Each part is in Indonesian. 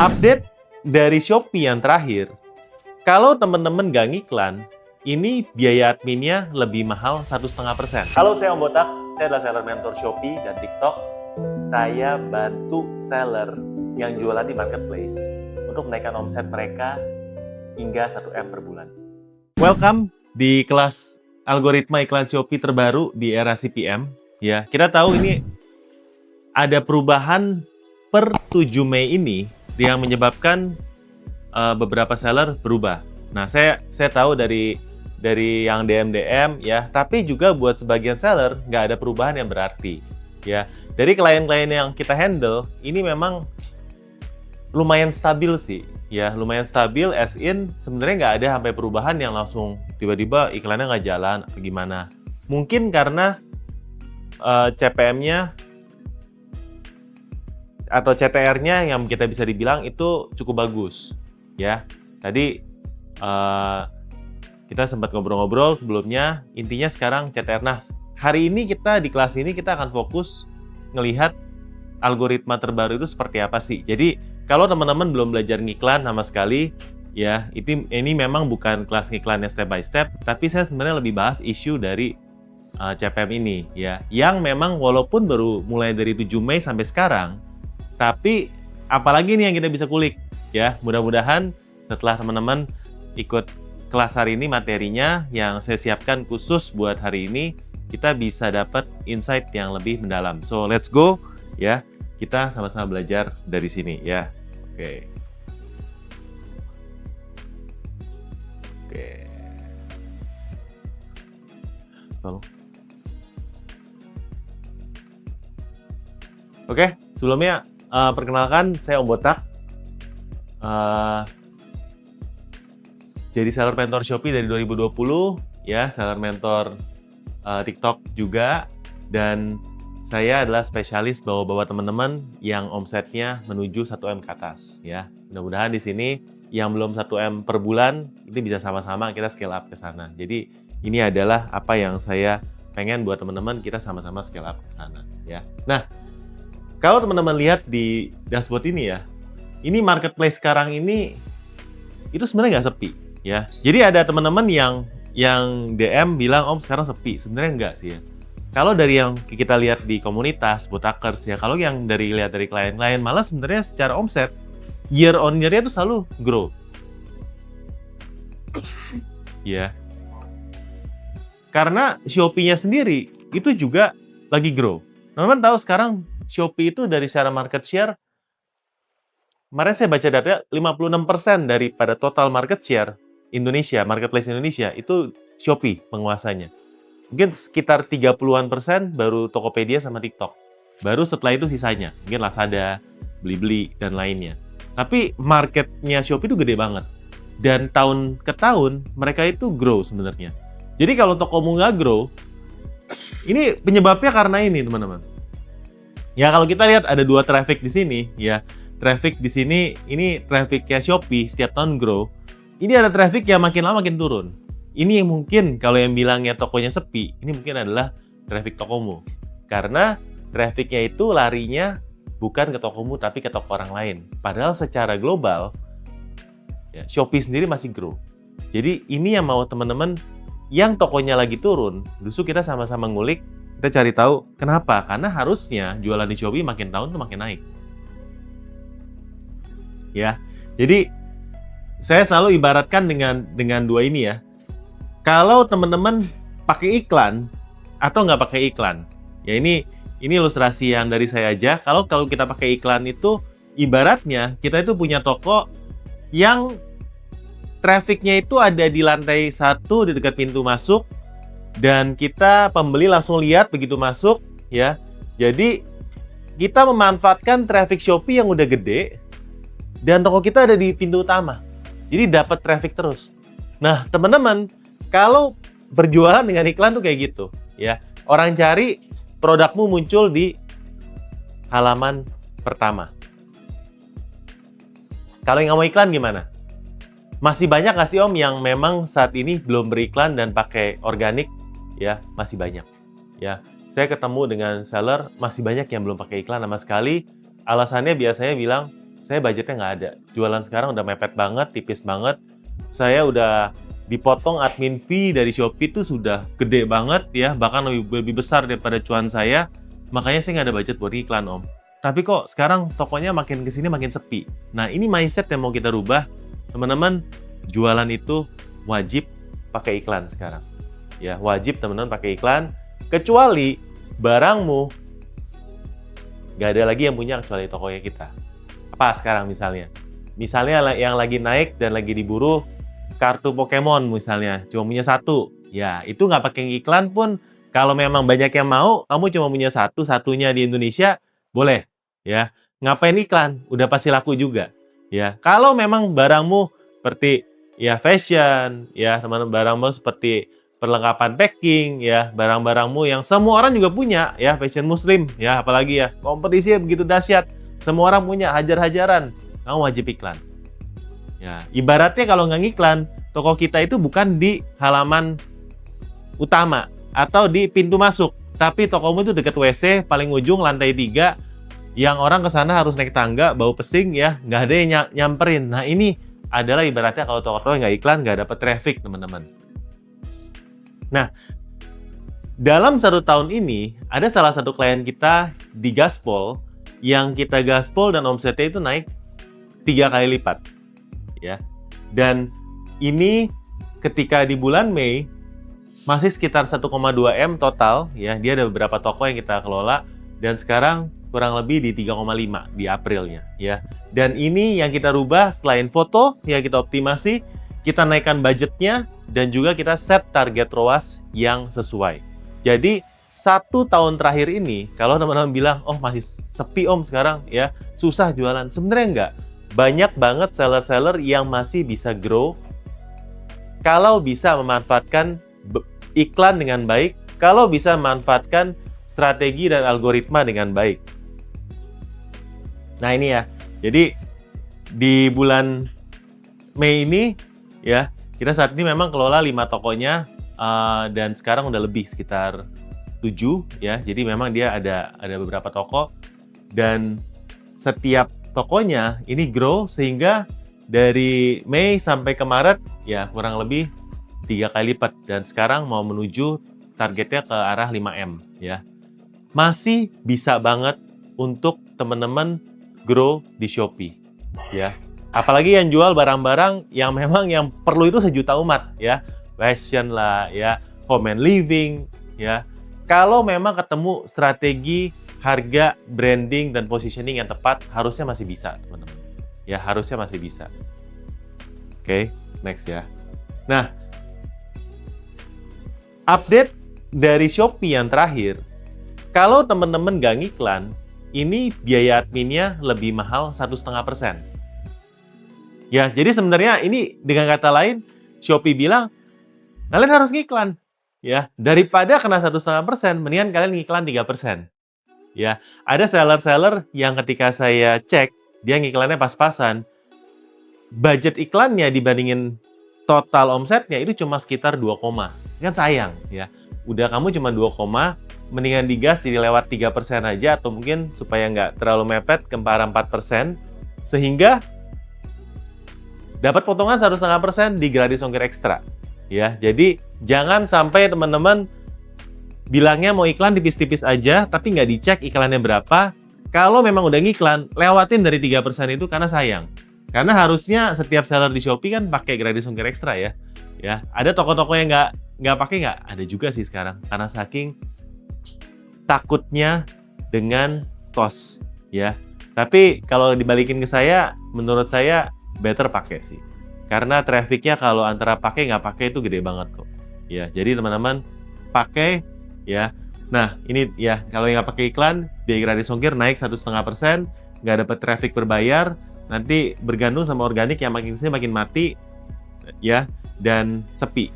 Update dari Shopee yang terakhir, kalau teman-teman nggak ngiklan, ini biaya adminnya lebih mahal 1,5%. Halo, saya Om Botak. Saya adalah seller mentor Shopee dan TikTok. Saya bantu seller yang jualan di marketplace untuk menaikkan omset mereka hingga 1M per bulan. Welcome di kelas algoritma iklan Shopee terbaru di era CPM. Ya, kita tahu ini ada perubahan per 7 Mei ini yang menyebabkan beberapa seller berubah. Nah, saya tahu dari yang DM ya, tapi juga buat sebagian seller nggak ada perubahan yang berarti ya. Dari klien-klien yang kita handle, ini memang lumayan stabil sih ya, lumayan stabil as in sebenarnya nggak ada sampai perubahan yang langsung tiba-tiba iklannya nggak jalan atau gimana. Mungkin karena CPM-nya atau CTR-nya yang kita bisa dibilang itu cukup bagus ya. Tadi kita sempat ngobrol-ngobrol sebelumnya, intinya sekarang CTR. Nah, hari ini kita di kelas ini kita akan fokus ngelihat algoritma terbaru itu seperti apa sih. Jadi kalau teman-teman belum belajar ngiklan sama sekali ya, ini memang bukan kelas ngiklannya step by step, tapi saya sebenarnya lebih bahas isu dari CPM ini ya, yang memang walaupun baru mulai dari 7 Mei sampai sekarang, tapi apalagi nih yang kita bisa kulik ya. Mudah-mudahan setelah teman-teman ikut kelas hari ini, materinya yang saya siapkan khusus buat hari ini, kita bisa dapat insight yang lebih mendalam. So let's go ya, kita sama-sama belajar dari sini ya. Oke. Tolong. Oke, sebelumnya perkenalkan, saya Om Botak. Jadi seller mentor Shopee dari 2020 ya, seller mentor TikTok juga, dan saya adalah spesialis bawa-bawa teman-teman yang omsetnya menuju 1M ke atas ya. Mudah-mudahan di sini yang belum 1M per bulan ini bisa sama-sama kita scale up ke sana. Jadi ini adalah apa yang saya pengen buat teman-teman, kita sama-sama scale up ke sana ya. Nah, kalau teman-teman lihat di dashboard ini ya, ini marketplace sekarang ini itu sebenarnya nggak sepi ya. Jadi ada teman-teman yang DM bilang, Om sekarang sepi. Sebenarnya nggak sih ya. Kalau dari yang kita lihat di komunitas Botakers ya, kalau yang lihat dari klien-klien, malah sebenarnya secara omset year on year-nya itu selalu grow. Ya. Karena Shopee-nya sendiri itu juga lagi grow. Teman-teman tahu sekarang Shopee itu dari secara market share, kemarin saya baca data 56% daripada total market share Indonesia, marketplace Indonesia, itu Shopee penguasanya. Mungkin sekitar 30-an% baru Tokopedia sama TikTok. Baru setelah itu sisanya, mungkin Lazada, Blibli, dan lainnya. Tapi marketnya Shopee itu gede banget. Dan tahun ke tahun, mereka itu grow sebenarnya. Jadi kalau tokomu nggak grow, ini penyebabnya karena ini, teman-teman. Ya, kalau kita lihat ada dua traffic di sini ya. Traffic di sini, ini trafficnya Shopee setiap tahun grow. Ini ada traffic yang makin lama makin turun. Ini yang mungkin kalau yang bilangnya tokonya sepi, ini mungkin adalah traffic tokomu. Karena trafficnya itu larinya bukan ke tokomu tapi ke toko orang lain. Padahal secara global ya, Shopee sendiri masih grow. Jadi ini yang mau teman-teman yang tokonya lagi turun, justru kita sama-sama ngulik, kita cari tahu kenapa. Karena harusnya jualan di Shopee makin tahun tuh makin naik. Ya, jadi saya selalu ibaratkan dengan dua ini ya. Kalau teman-teman pakai iklan atau nggak pakai iklan, ya ini ilustrasi yang dari saya aja. Kalau kita pakai iklan itu ibaratnya kita itu punya toko yang trafficnya itu ada di lantai 1 di dekat pintu masuk, dan kita pembeli langsung lihat begitu masuk ya. Jadi kita memanfaatkan traffic Shopee yang udah gede dan toko kita ada di pintu utama. Jadi dapat traffic terus. Nah, teman-teman, kalau berjualan dengan iklan tuh kayak gitu ya. Orang cari produkmu muncul di halaman pertama. Kalau yang nggak mau iklan gimana? Masih banyak nggak sih Om yang memang saat ini belum beriklan dan pakai organik? Ya, masih banyak. Ya, saya ketemu dengan seller masih banyak yang belum pakai iklan sama sekali. Alasannya biasanya bilang, saya budgetnya nggak ada. Jualan sekarang udah mepet banget, tipis banget. Saya udah dipotong admin fee dari Shopee itu sudah gede banget ya, bahkan lebih besar daripada cuan saya. Makanya saya nggak ada budget buat iklan, Om. Tapi kok sekarang tokonya makin kesini makin sepi. Nah, ini mindset yang mau kita rubah. Teman-teman, jualan itu wajib pakai iklan sekarang. Ya, wajib teman-teman pakai iklan. Kecuali barangmu nggak ada lagi yang punya kecuali tokonya kita. Apa sekarang misalnya? Misalnya yang lagi naik dan lagi diburu kartu Pokemon misalnya, cuma punya satu. Ya, itu nggak pakai iklan pun, kalau memang banyak yang mau, kamu cuma punya satu-satunya di Indonesia, boleh. Ya, ngapain iklan? Udah pasti laku juga. Ya, kalau memang barangmu seperti ya fashion, ya teman-teman, barangmu seperti perlengkapan packing, ya barang-barangmu yang semua orang juga punya, ya fashion muslim, ya apalagi ya kompetisinya begitu dahsyat, semua orang punya, hajar-hajaran, kamu wajib iklan. Ya, ibaratnya kalau nggak ngiklan, toko kita itu bukan di halaman utama atau di pintu masuk, tapi tokomu itu dekat WC, paling ujung lantai 3, yang orang ke sana harus naik tangga, bau pesing ya, nggak ada yang nyamperin. Nah ini adalah ibaratnya kalau toko-toko nggak iklan, nggak dapat traffic teman-teman. Nah, dalam 1 tahun ini, ada salah satu klien kita di Gaspol, yang kita gaspol dan omsetnya itu naik 3 kali lipat. Ya. Dan ini ketika di bulan Mei, masih sekitar 1,2 M total, ya. Dia ada beberapa toko yang kita kelola, dan sekarang kurang lebih di 3,5 di Aprilnya. Ya. Dan ini yang kita rubah selain foto, yang kita optimasi, kita naikkan budgetnya, dan juga kita set target ROAS yang sesuai. Jadi 1 tahun terakhir ini, kalau teman-teman bilang, oh masih sepi Om sekarang, ya susah jualan. Sebenarnya enggak. Banyak banget seller-seller yang masih bisa grow kalau bisa memanfaatkan iklan dengan baik, kalau bisa memanfaatkan strategi dan algoritma dengan baik. Nah ini ya, jadi di bulan Mei ini, ya kita saat ini memang kelola 5 tokonya, dan sekarang udah lebih sekitar 7 ya. Jadi memang dia ada beberapa toko, dan setiap tokonya ini grow sehingga dari Mei sampai ke Maret ya kurang lebih 3 kali lipat, dan sekarang mau menuju targetnya ke arah 5M ya. Masih bisa banget untuk teman-teman grow di Shopee ya. Apalagi yang jual barang-barang yang memang yang perlu itu sejuta umat ya, fashion lah ya, home and living ya. Kalau memang ketemu strategi harga, branding dan positioning yang tepat, harusnya masih bisa teman-teman. Ya harusnya masih bisa. Oke, next ya. Nah, update dari Shopee yang terakhir, kalau teman-teman nggak ngiklan, ini biaya adminnya lebih mahal 1,5%. Ya, jadi sebenarnya ini dengan kata lain, Shopee bilang, kalian harus ngiklan. Ya, daripada kena 1,5%, mendingan kalian ngiklan 3%. Ya, ada seller-seller yang ketika saya cek, dia ngiklannya pas-pasan. Budget iklannya dibandingin total omsetnya itu cuma sekitar 2, kan sayang ya. Udah kamu cuma 2, mendingan digas jadi lewat 3% aja, atau mungkin supaya nggak terlalu mepet ke arah 4%, sehingga dapat potongan 1,5% di gratis ongkir ekstra. Ya, jadi jangan sampai teman-teman bilangnya mau iklan tipis-tipis aja, tapi nggak dicek iklannya berapa. Kalau memang udah ngiklan, lewatin dari 3% itu karena sayang. Karena harusnya setiap seller di Shopee kan pakai gratis ongkir ekstra ya. Ya, ada toko-toko yang nggak pakai nggak? Ada juga sih sekarang, karena saking takutnya dengan cost ya. Tapi kalau dibalikin ke saya, menurut saya better pakai sih. Karena trafficnya kalau antara pakai nggak pakai itu gede banget kok. Ya, jadi teman-teman pakai ya. Nah, ini ya kalau nggak pakai iklan, biaya gratis ongkir naik 1,5%, nggak dapat traffic berbayar, nanti bergantung sama organik yang makin sini makin mati ya, dan sepi.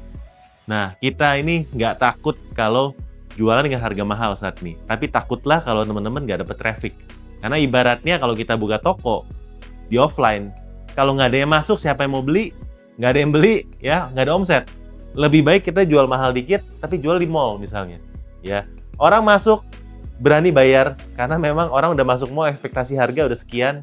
Nah, kita ini nggak takut kalau jualan dengan harga mahal saat ini. Tapi takutlah kalau teman-teman nggak dapat traffic. Karena ibaratnya kalau kita buka toko di offline, kalau nggak ada yang masuk, siapa yang mau beli? Nggak ada yang beli, ya nggak ada omset. Lebih baik kita jual mahal dikit, tapi jual di mall misalnya. Ya, orang masuk berani bayar karena memang orang udah masuk mall ekspektasi harga udah sekian.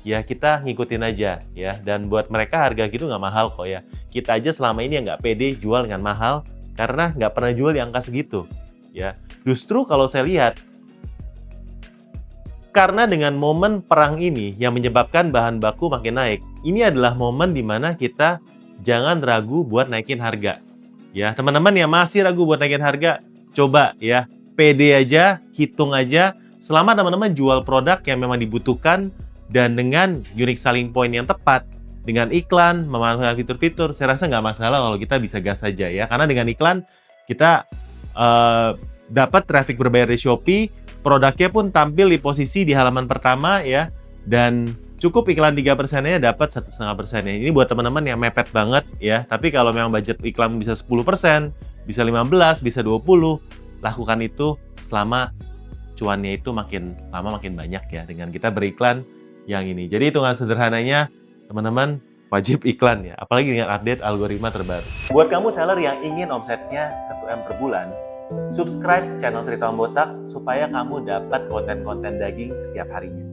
ya kita ngikutin aja ya. Dan buat mereka harga gitu nggak mahal kok ya. Kita aja selama ini yang nggak pede jual dengan mahal karena nggak pernah jual di angka segitu ya. Justru kalau saya lihat, karena dengan momen perang ini yang menyebabkan bahan baku makin naik, ini adalah momen di mana kita jangan ragu buat naikin harga. Ya, teman-teman yang masih ragu buat naikin harga, coba ya, pede aja, hitung aja, selama teman-teman jual produk yang memang dibutuhkan dan dengan unique selling point yang tepat, dengan iklan, memanfaatkan fitur-fitur, saya rasa nggak masalah kalau kita bisa gas saja ya. Karena dengan iklan, kita dapat traffic berbayar di Shopee, produknya pun tampil di posisi di halaman pertama ya, dan cukup iklan 3%-nya dapat 1,5%. Ini buat teman-teman yang mepet banget ya. Tapi kalau memang budget iklan bisa 10%, bisa 15, bisa 20, lakukan itu selama cuannya itu makin lama makin banyak ya dengan kita beriklan yang ini. Jadi hitungan sederhananya teman-teman wajib iklan ya, apalagi dengan update algoritma terbaru. Buat kamu seller yang ingin omsetnya 1M per bulan, subscribe channel Cerita Om Botak supaya kamu dapat konten-konten daging setiap harinya.